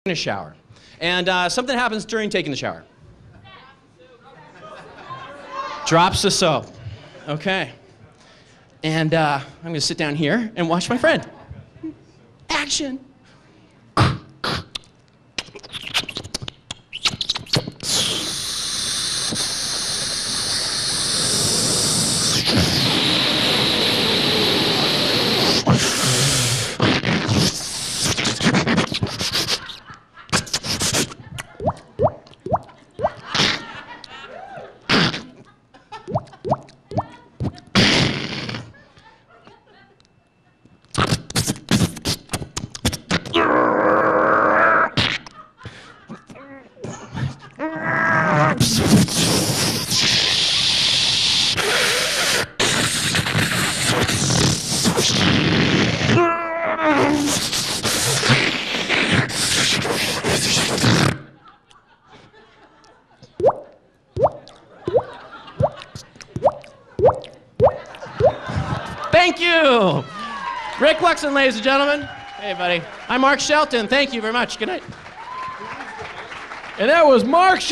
a shower. And something happens during taking the shower. Drops the soap. Okay. And I'm going to sit down here and watch my friend. Action. Thank you! Ric Luxon, ladies and gentlemen. Hey, buddy. I'm Mark Shelton. Thank you very much. Good night. And that was Mark Shelton.